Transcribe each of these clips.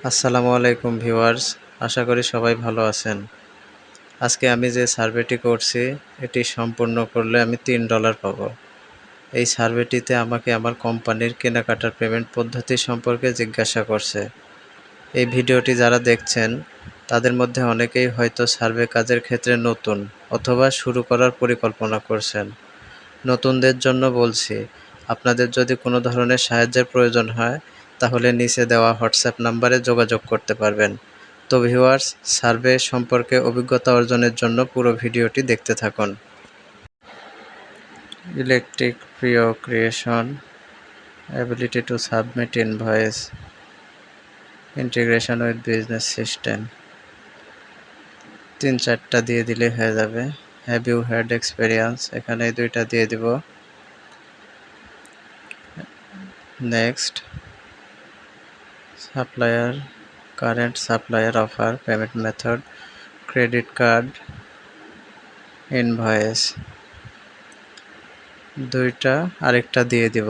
আসসালামু আলাইকুম ভিউয়ার্স, আশা করি সবাই ভালো আছেন। আজকে আমি যে সার্ভেটি করছি এটি সম্পূর্ণ করলে আমি $3 পাবো। এই সার্ভেটিতে আমাকে আমার কোম্পানির কেনাকাটার পেমেন্ট পদ্ধতি সম্পর্কে জিজ্ঞাসা করছে। এই ভিডিওটি যারা দেখছেন তাদের মধ্যে অনেকেই হয়তো সার্ভে কাজের ক্ষেত্রে নতুন অথবা শুরু করার পরিকল্পনা করছেন। নতুনদের জন্য বলছি, আপনাদের যদি কোনো ধরনের সাহায্যের প্রয়োজন হয় তাহলে নিচে দেওয়া হোয়াটসঅ্যাপ নাম্বারে যোগাযোগ করতে পারবেন। তো ভিউয়ার্স, সার্ভে সম্পর্কে অভিজ্ঞতা অর্জনের জন্য পুরো ভিডিওটি দেখতে থাকুন। Electric PO creation, ability to submit invoice, integration with business system, 3-4টা দিয়ে দিলে হয়ে যাবে। হ্যাভ ইউ হ্যাড এক্সপেরিয়েন্স, এখানে এই 2টা দিয়ে দিব। Next, supplier, current supplier offer, payment method, credit card, invoice, 2টা আরেকটা দিয়ে দিব।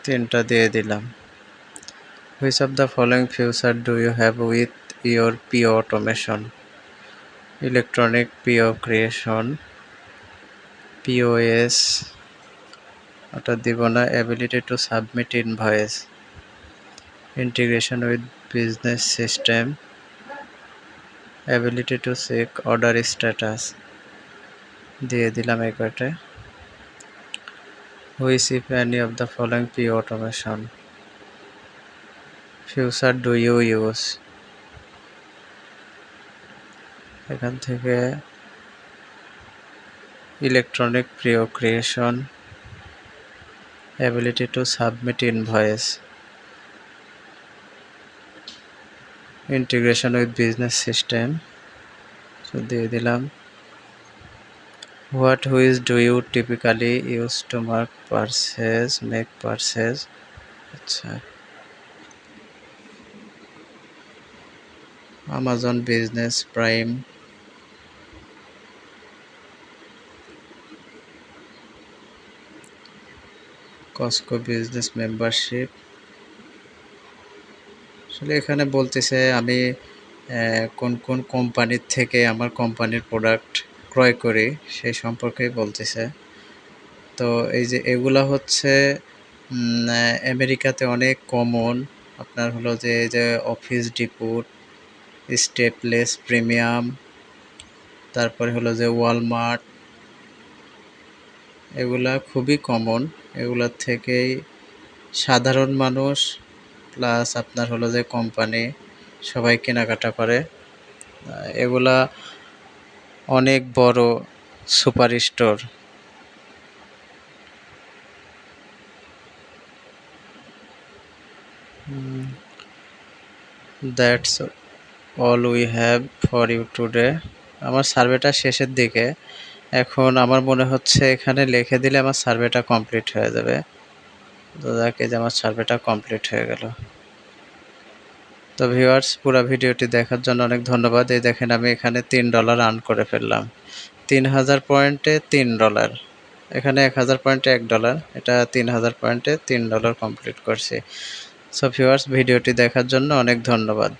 তিনটা দিয়ে দিলাম। Which of the following feature do you have with your PO automation? Electronic PO creation, POS, ওটা দিব না। Ability to submit invoice, integration with business system, ability to check order status দিয়ে দিলাম এই কয়টা। Which if any of the following PO automation feature do you use? এখান থেকে electronic PO creation, ability to submit invoice, integration with business system দিয়ে দিলাম। What which do you typically use to make purchase? আচ্ছা, Amazon business prime, Costco business membership. আসলে এখানে বলতেছে আমি কোন কোন কোম্পানির থেকে আমার কোম্পানির প্রোডাক্ট ক্রয় করি সেই সম্পর্কেই বলতেছে। তো এই যে এগুলা হচ্ছে আমেরিকাতে অনেক কমন। আপনার হলো যে এই যে অফিস ডিপোট, স্টেপলেস প্রিমিয়াম, তারপরে হলো যে ওয়ালমার্ট, এগুলা খুবই কমন। এগুলার থেকেই সাধারণ মানুষ প্লাস আপনার হলো যে কোম্পানি সবাই কেনাকাটা করে। এগুলা অনেক বড় super store. That's all we have for you today. আমার সার্ভেটা শেষের দিকে। এখন আমার মনে হচ্ছে এখানে লিখে দিলে আমার সার্ভেটা কমপ্লিট হয়ে যাবে। তো যাকে যে আমার সার্ভেটা কমপ্লিট হয়ে গেল। তো ভিউয়ার্স, পুরো ভিডিওটি দেখার জন্য অনেক ধন্যবাদ। এই দেখেন আমি এখানে $3 আর্ন করে ফেললাম। 3000 পয়েন্টে $3। এখানে 1000 পয়েন্টে $1, এটা 3000 পয়েন্টে $3 কমপ্লিট করছি। সো ভিউয়ার্স, ভিডিওটি দেখার জন্য অনেক ধন্যবাদ।